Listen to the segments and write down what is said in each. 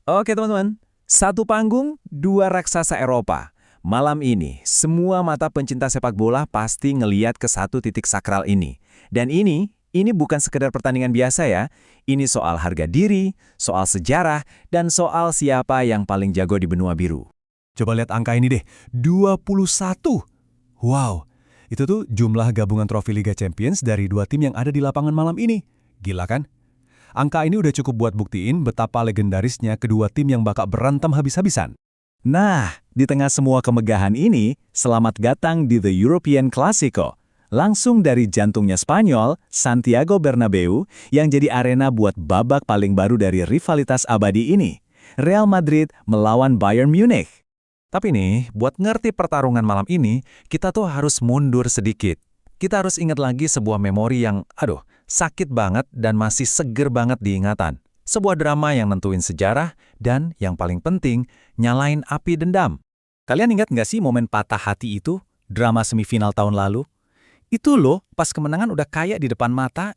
Oke teman-teman, satu panggung, dua raksasa Eropa. Malam ini, semua mata pencinta sepak bola pasti ngeliat ke satu titik sakral ini. Dan ini bukan sekedar pertandingan biasa ya. Ini soal harga diri, soal sejarah, dan soal siapa yang paling jago di benua biru. Coba lihat angka ini deh, 21. Wow, itu tuh jumlah gabungan trofi Liga Champions dari dua tim yang ada di lapangan malam ini. Gila kan? Angka ini udah cukup buat buktiin betapa legendarisnya kedua tim yang bakal berantem habis-habisan. Nah, di tengah semua kemegahan ini, selamat datang di The European Clasico. Langsung dari jantungnya Spanyol, Santiago Bernabeu, yang jadi arena buat babak paling baru dari rivalitas abadi ini. Real Madrid melawan Bayern Munich. Tapi nih, buat ngerti pertarungan malam ini, kita tuh harus mundur sedikit. Kita harus ingat lagi sebuah memori yang, sakit banget dan masih seger banget diingatan. Sebuah drama yang nentuin sejarah dan, yang paling penting, nyalain api dendam. Kalian ingat nggak sih momen patah hati itu? Drama semifinal tahun lalu? Itu loh, pas kemenangan udah kayak di depan mata,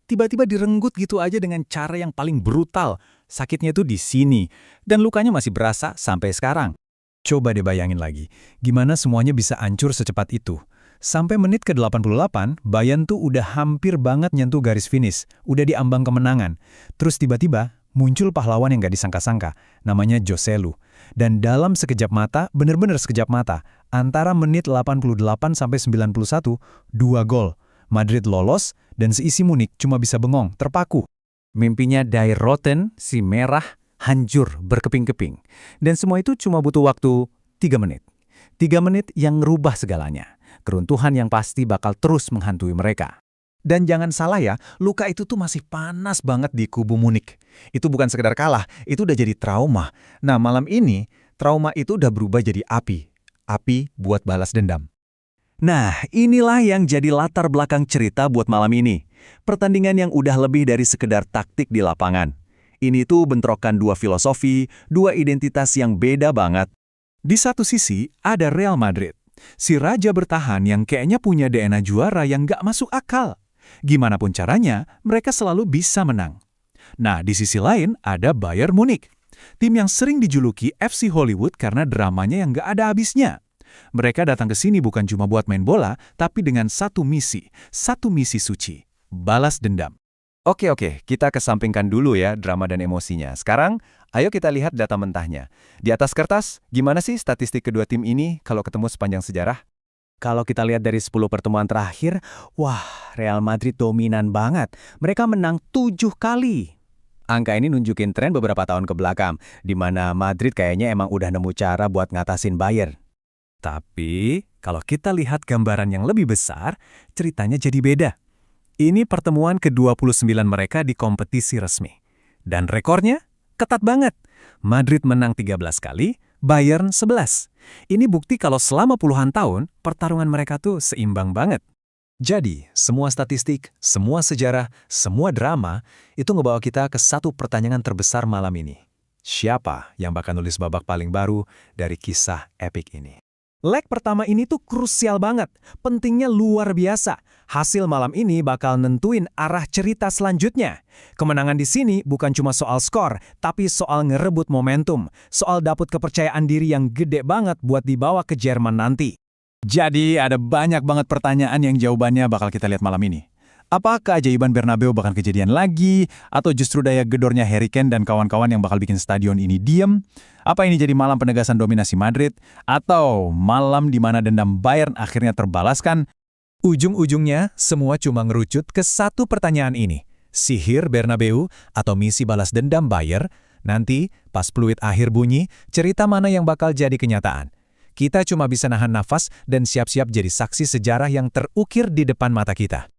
tiba-tiba direnggut gitu aja dengan cara yang paling brutal. Sakitnya tuh di sini, dan lukanya masih berasa sampai sekarang. Coba deh bayangin lagi, gimana semuanya bisa hancur secepat itu. Sampai menit ke-88, Bayern tuh udah hampir banget nyentuh garis finish, udah di ambang kemenangan. Terus tiba-tiba muncul pahlawan yang gak disangka-sangka, namanya Joselu. Dan dalam sekejap mata, bener-bener sekejap mata, antara menit 88 sampai 91, 2 gol. Madrid lolos, dan seisi Munich cuma bisa bengong, terpaku. Mimpinya Die Roten, si merah, hancur berkeping-keping. Dan semua itu cuma butuh waktu 3 menit. 3 menit yang ngerubah segalanya. Keruntuhan yang pasti bakal terus menghantui mereka. Dan jangan salah ya, luka itu tuh masih panas banget di kubu Munich. Itu bukan sekedar kalah, itu udah jadi trauma. Nah, malam ini, trauma itu udah berubah jadi api. Api buat balas dendam. Nah, inilah yang jadi latar belakang cerita buat malam ini. Pertandingan yang udah lebih dari sekedar taktik di lapangan. Ini tuh bentrokan dua filosofi, dua identitas yang beda banget. Di satu sisi, ada Real Madrid. Si raja bertahan yang kayaknya punya DNA juara yang gak masuk akal. Gimana pun caranya, mereka selalu bisa menang. Nah, di sisi lain ada Bayern Munich. Tim yang sering dijuluki FC Hollywood karena dramanya yang gak ada habisnya. Mereka datang ke sini bukan cuma buat main bola, tapi dengan satu misi suci, balas dendam. Oke, kita kesampingkan dulu ya drama dan emosinya. Sekarang, ayo kita lihat data mentahnya. Di atas kertas, gimana sih statistik kedua tim ini kalau ketemu sepanjang sejarah? Kalau kita lihat dari 10 pertemuan terakhir, wah, Real Madrid dominan banget. Mereka menang 7 kali. Angka ini nunjukin tren beberapa tahun ke belakang, di mana Madrid kayaknya emang udah nemu cara buat ngatasin Bayern. Tapi, kalau kita lihat gambaran yang lebih besar, ceritanya jadi beda. Ini pertemuan ke-29 mereka di kompetisi resmi. Dan rekornya ketat banget. Madrid menang 13 kali, Bayern 11. Ini bukti kalau selama puluhan tahun, pertarungan mereka tuh seimbang banget. Jadi, semua statistik, semua sejarah, semua drama, itu ngebawa kita ke satu pertanyaan terbesar malam ini. Siapa yang bakal nulis babak paling baru dari kisah epik ini? Leg pertama ini tuh krusial banget, pentingnya luar biasa. Hasil malam ini bakal nentuin arah cerita selanjutnya. Kemenangan di sini bukan cuma soal skor, tapi soal ngerebut momentum, soal dapet kepercayaan diri yang gede banget buat dibawa ke Jerman nanti. Jadi ada banyak banget pertanyaan yang jawabannya bakal kita lihat malam ini. Apakah keajaiban Bernabeu bakal kejadian lagi? Atau justru daya gedornya Harry Kane dan kawan-kawan yang bakal bikin stadion ini diem? Apa ini jadi malam penegasan dominasi Madrid? Atau malam di mana dendam Bayern akhirnya terbalaskan? Ujung-ujungnya, semua cuma ngerucut ke satu pertanyaan ini. Sihir Bernabeu atau misi balas dendam Bayern? Nanti, pas peluit akhir bunyi, cerita mana yang bakal jadi kenyataan? Kita cuma bisa nahan nafas dan siap-siap jadi saksi sejarah yang terukir di depan mata kita.